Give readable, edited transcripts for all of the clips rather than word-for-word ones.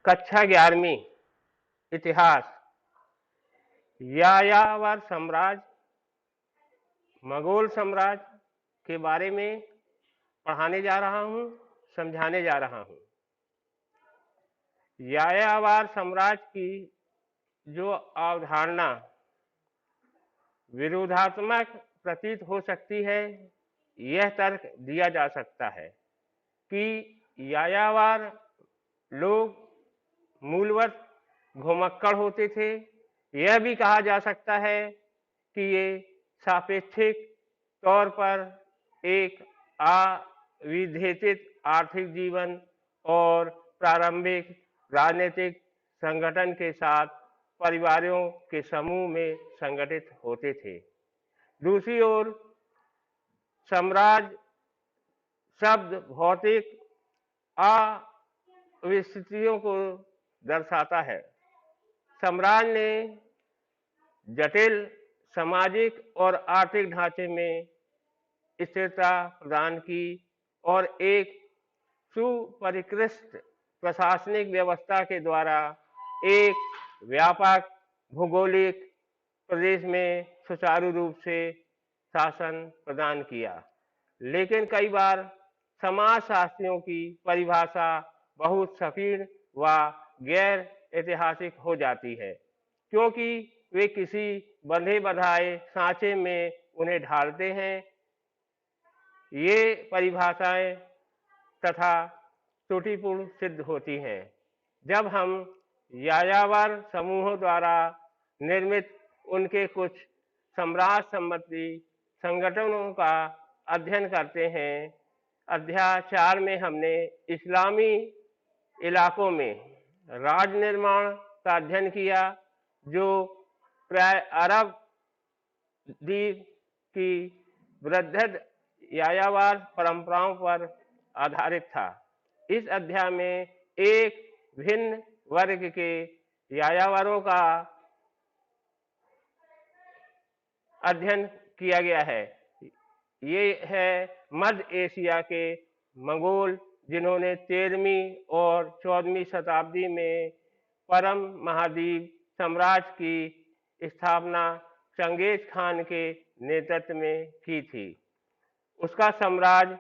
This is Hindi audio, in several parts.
कक्षा 11वीं इतिहास यायावर साम्राज्य मंगोल साम्राज्य के बारे में पढ़ाने जा रहा हूँ, समझाने जा रहा हूँ। यायावर साम्राज्य की जो अवधारणा विरोधात्मक प्रतीत हो सकती है, यह तर्क दिया जा सकता है कि यायावर लोग मूलवत घुमक्कड़ होते थे। यह भी कहा जा सकता है कि ये सापेक्षिक तौर पर एक अविभेदित आर्थिक जीवन और प्रारंभिक राजनीतिक संगठन के साथ परिवारों के समूह में संगठित होते थे। दूसरी ओर साम्राज्य शब्द भौतिक अविस्थितियों को दर्शाता है। साम्राज्य ने जटिल सामाजिक और आर्थिक ढांचे में स्थिरता प्रदान की और एक सुपरिष्कृत प्रशासनिक व्यवस्था के द्वारा एक व्यापक भौगोलिक प्रदेश में सुचारू रूप से शासन प्रदान किया। लेकिन कई बार समाजशास्त्रियों की परिभाषा बहुत संकीर्ण व गैर ऐतिहासिक हो जाती है, क्योंकि वे किसी बंधे बधाए सांचे में उन्हें ढालते हैं। ये परिभाषाएं तथा त्रुटिपूर्ण सिद्ध होती हैं। जब हम यायावर समूहों द्वारा निर्मित उनके कुछ साम्राज्य संबंधी संगठनों का अध्ययन करते हैं। अध्याय 4 में हमने इस्लामी इलाकों में राज्य निर्माण का अध्ययन किया, जो प्राय अरब द्वीप की वृहद यायावर परंपराओं पर आधारित था। इस अध्याय में एक भिन्न वर्ग के यायावरों का अध्ययन किया गया है। ये है मध्य एशिया के मंगोल, जिन्होंने 13वीं और 14वीं शताब्दी में परम महाद्वीप साम्राज्य की स्थापना चंगेज खान के नेतृत्व में की थी। उसका साम्राज्य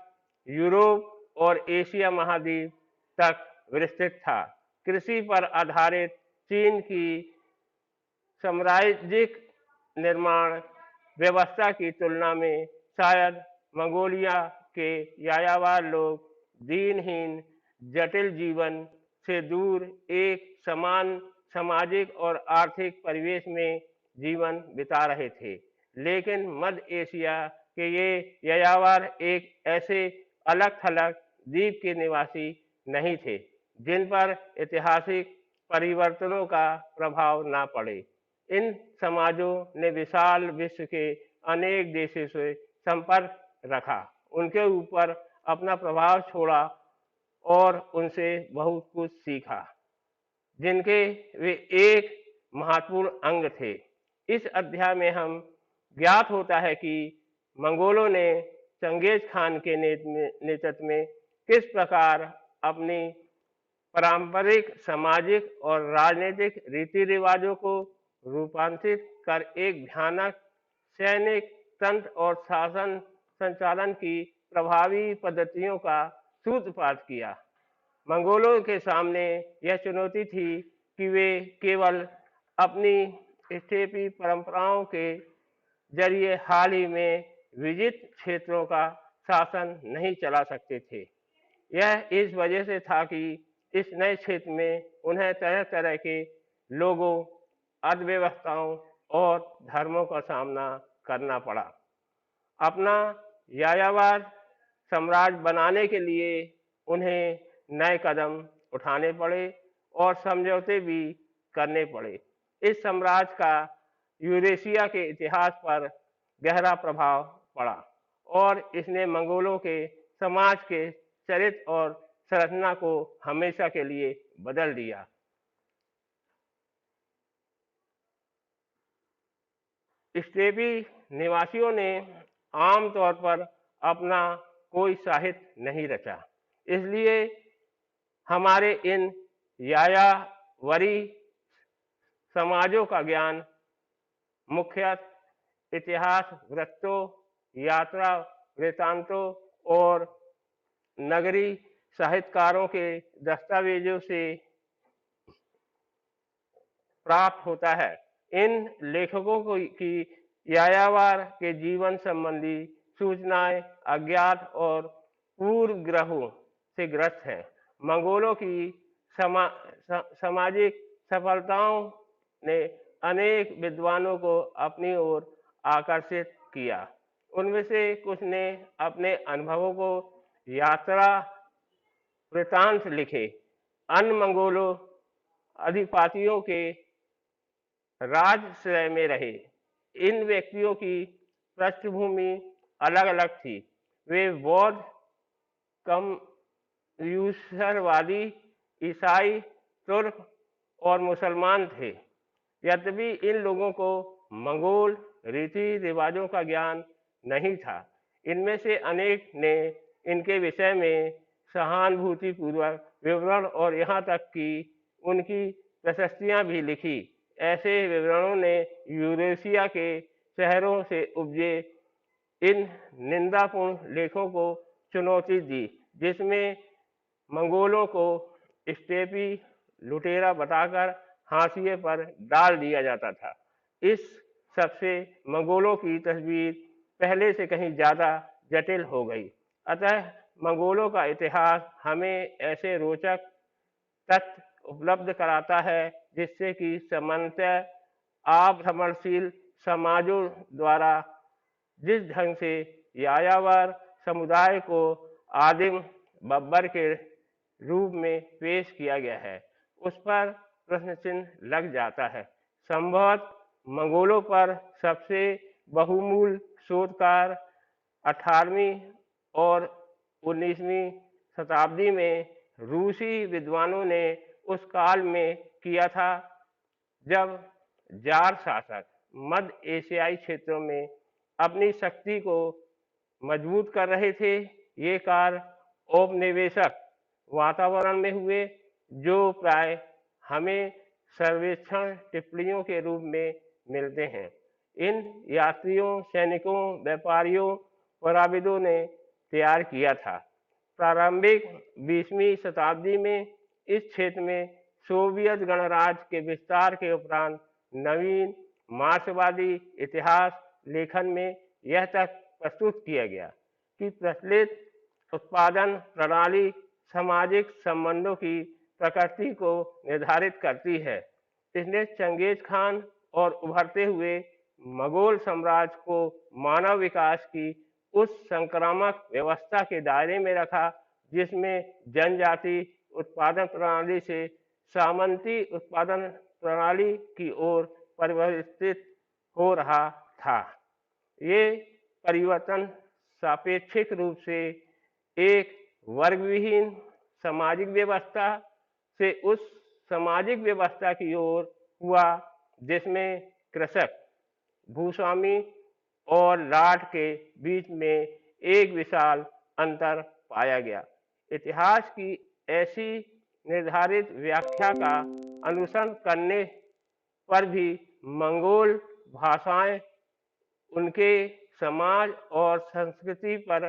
यूरोप और एशिया महाद्वीप तक विस्तृत था। कृषि पर आधारित चीन की साम्राज्यिक निर्माण व्यवस्था की तुलना में शायद मंगोलिया के यायावर लोग दीनहीन जटिल जीवन से दूर एक समान सामाजिक और आर्थिक परिवेश में जीवन बिता रहे थे। लेकिन मध्य एशिया के ये यायावर एक ऐसे अलग थलग द्वीप के निवासी नहीं थे जिन पर ऐतिहासिक परिवर्तनों का प्रभाव ना पड़े। इन समाजों ने विशाल विश्व के अनेक देशों से संपर्क रखा, उनके ऊपर अपना प्रभाव छोड़ा और उनसे बहुत कुछ सीखा, जिनके वे एक महत्वपूर्ण अंग थे। इस अध्याय में हम ज्ञात होता है कि मंगोलों ने चंगेज खान के नेतृत्व में किस प्रकार अपनी पारंपरिक सामाजिक और राजनीतिक रीति रिवाजों को रूपांतरित कर एक भयानक सैनिक तंत्र और शासन संचालन की प्रभावी पद्धतियों का सूत्रपात किया। मंगोलों के सामने यह चुनौती थी कि वे केवल अपनी स्टेपी परंपराओं के जरिए हाल ही में विजित क्षेत्रों का शासन नहीं चला सकते थे। यह इस वजह से था कि इस नए क्षेत्र में उन्हें तरह तरह के लोगों, अर्थव्यवस्थाओं और धर्मों का सामना करना पड़ा। अपना यायावर साम्राज्य बनाने के लिए उन्हें नए कदम उठाने पड़े और समझौते भी करने पड़े। इस साम्राज्य का यूरेशिया के इतिहास पर गहरा प्रभाव पड़ा और इसने मंगोलों के समाज के चरित्र और संरचना को हमेशा के लिए बदल दिया। स्टेपी निवासियों ने आमतौर पर अपना कोई साहित्य नहीं रचा, इसलिए हमारे इन यायावरी समाजों का ज्ञान मुख्यतः इतिहास वृत्तों, यात्रा वृत्तांतों और नगरी साहित्यकारों के दस्तावेजों से प्राप्त होता है। इन लेखकों की यायावर के जीवन संबंधी सूचनाएं अज्ञात और पूर्वग्रहों से ग्रस्त हैं। मंगोलों की सामाजिक सफलताओं ने अनेक विद्वानों को अपनी ओर आकर्षित किया। उनमें से कुछ ने अपने अनुभवों को यात्रा वृत्तांत लिखे। अन्य मंगोलों अधिपातियों के राजश्रय में रहे। इन व्यक्तियों की पृष्ठभूमि अलग अलग थी। वे बौद्ध, कम्यूसरवादी, ईसाई, तुर्क और मुसलमान थे। यद्यपि इन लोगों को मंगोल रीति रिवाजों का ज्ञान नहीं था। इनमें से अनेक ने इनके विषय में सहानुभूतिपूर्वक विवरण और यहाँ तक कि उनकी प्रशस्तियाँ भी लिखी। ऐसे विवरणों ने यूरेशिया के शहरों से उपजे इन निंदापूर्ण लेखों को चुनौती दी, जिसमें मंगोलों को स्टेपी लुटेरा बताकर हाशिए पर डाल दिया जाता था। इस सबसे मंगोलों की तस्वीर पहले से कहीं ज़्यादा जटिल हो गई। अतः मंगोलों का इतिहास हमें ऐसे रोचक तथ्य उपलब्ध कराता है जिससे कि सामान्यतः आभ्रमणशील समाजों द्वारा जिस ढंग से यायावर समुदाय को आदिम बब्बर के रूप में पेश किया गया है, उस पर प्रश्न चिन्ह लग जाता है। संभवतः मंगोलों पर सबसे बहुमूल्य शोधकार 18वीं और 19वीं शताब्दी में रूसी विद्वानों ने उस काल में किया था जब जार शासक मध्य एशियाई क्षेत्रों में अपनी शक्ति को मजबूत कर रहे थे। ये कार्य औपनिवेशिक वातावरण में हुए, जो प्राय हमें सर्वेक्षण टिप्पणियों के रूप में मिलते हैं। इन यात्रियों, सैनिकों, व्यापारियों, पुराविदों ने तैयार किया था। प्रारंभिक 20वीं शताब्दी में इस क्षेत्र में सोवियत गणराज्य के विस्तार के उपरांत नवीन मार्क्सवादी इतिहास लेखन में यह तक प्रस्तुत किया गया कि प्रचलित उत्पादन प्रणाली सामाजिक संबंधों की प्रकृति को निर्धारित करती है। इसने चंगेज खान और उभरते हुए मंगोल साम्राज्य को मानव विकास की उस संक्रामक व्यवस्था के दायरे में रखा जिसमें जनजाति उत्पादन प्रणाली से सामंती उत्पादन प्रणाली की ओर परिवर्तित हो रहा था। ये परिवर्तन सापेक्षिक रूप से एक वर्गविहीन सामाजिक व्यवस्था से उस सामाजिक व्यवस्था की ओर हुआ जिसमें कृषक, भूस्वामी और लाट के बीच में एक विशाल अंतर पाया गया। इतिहास की ऐसी निर्धारित व्याख्या का अनुसरण करने पर भी मंगोल भाषाएं उनके समाज और संस्कृति पर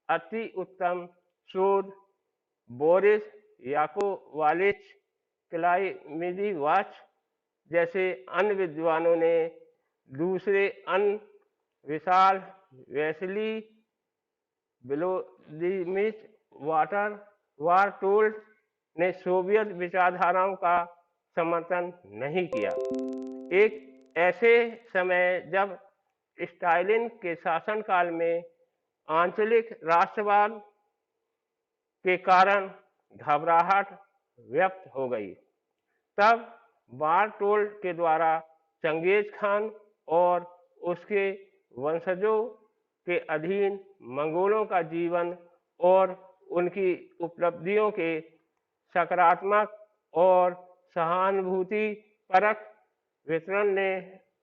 अति उत्तम शोध बोरिस याकोवालिच, क्लाइमिदीवाच जैसे अन्य विद्वानों ने दूसरे अन्य विशाल वेस्ली ब्लोदिमिच वारटोल्ड ने सोवियत विचारधाराओं का समर्थन नहीं किया। एक ऐसे समय जब स्टालिन के शासनकाल में आंचलिक राष्ट्रवाद के कारण घबराहट व्यक्त हो गई, तब बारटोल्ड के द्वारा चंगेज खान और उसके वंशजों के अधीन मंगोलों का जीवन और उनकी उपलब्धियों के सकारात्मक और सहानुभूति परक वितरण ने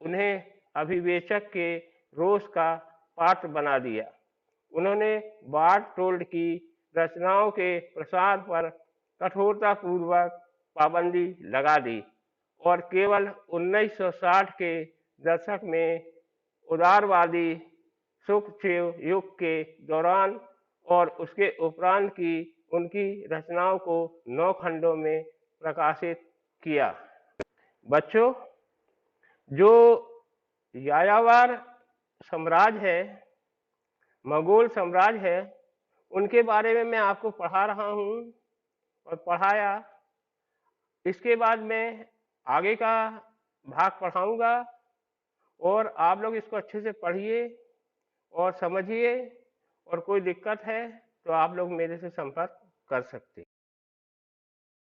उन्हें अभिवेचक के रोष का पात्र बना दिया। उन्होंने बारटोल्ड की रचनाओं के प्रसार पर कठोरतापूर्वक पाबंदी लगा दी और केवल 1960 के दशक में उदारवादी सुखदेव युग के दौरान और उसके उपरांत की उनकी रचनाओं को 9 खंडों में प्रकाशित किया। बच्चों, जो यायावर साम्राज्य है, मंगोल साम्राज्य है, उनके बारे में मैं आपको पढ़ा रहा हूँ और पढ़ाया। इसके बाद मैं आगे का भाग पढ़ाऊँगा और आप लोग इसको अच्छे से पढ़िए और समझिए, और कोई दिक्कत है तो आप लोग मेरे से संपर्क कर सकते हैं।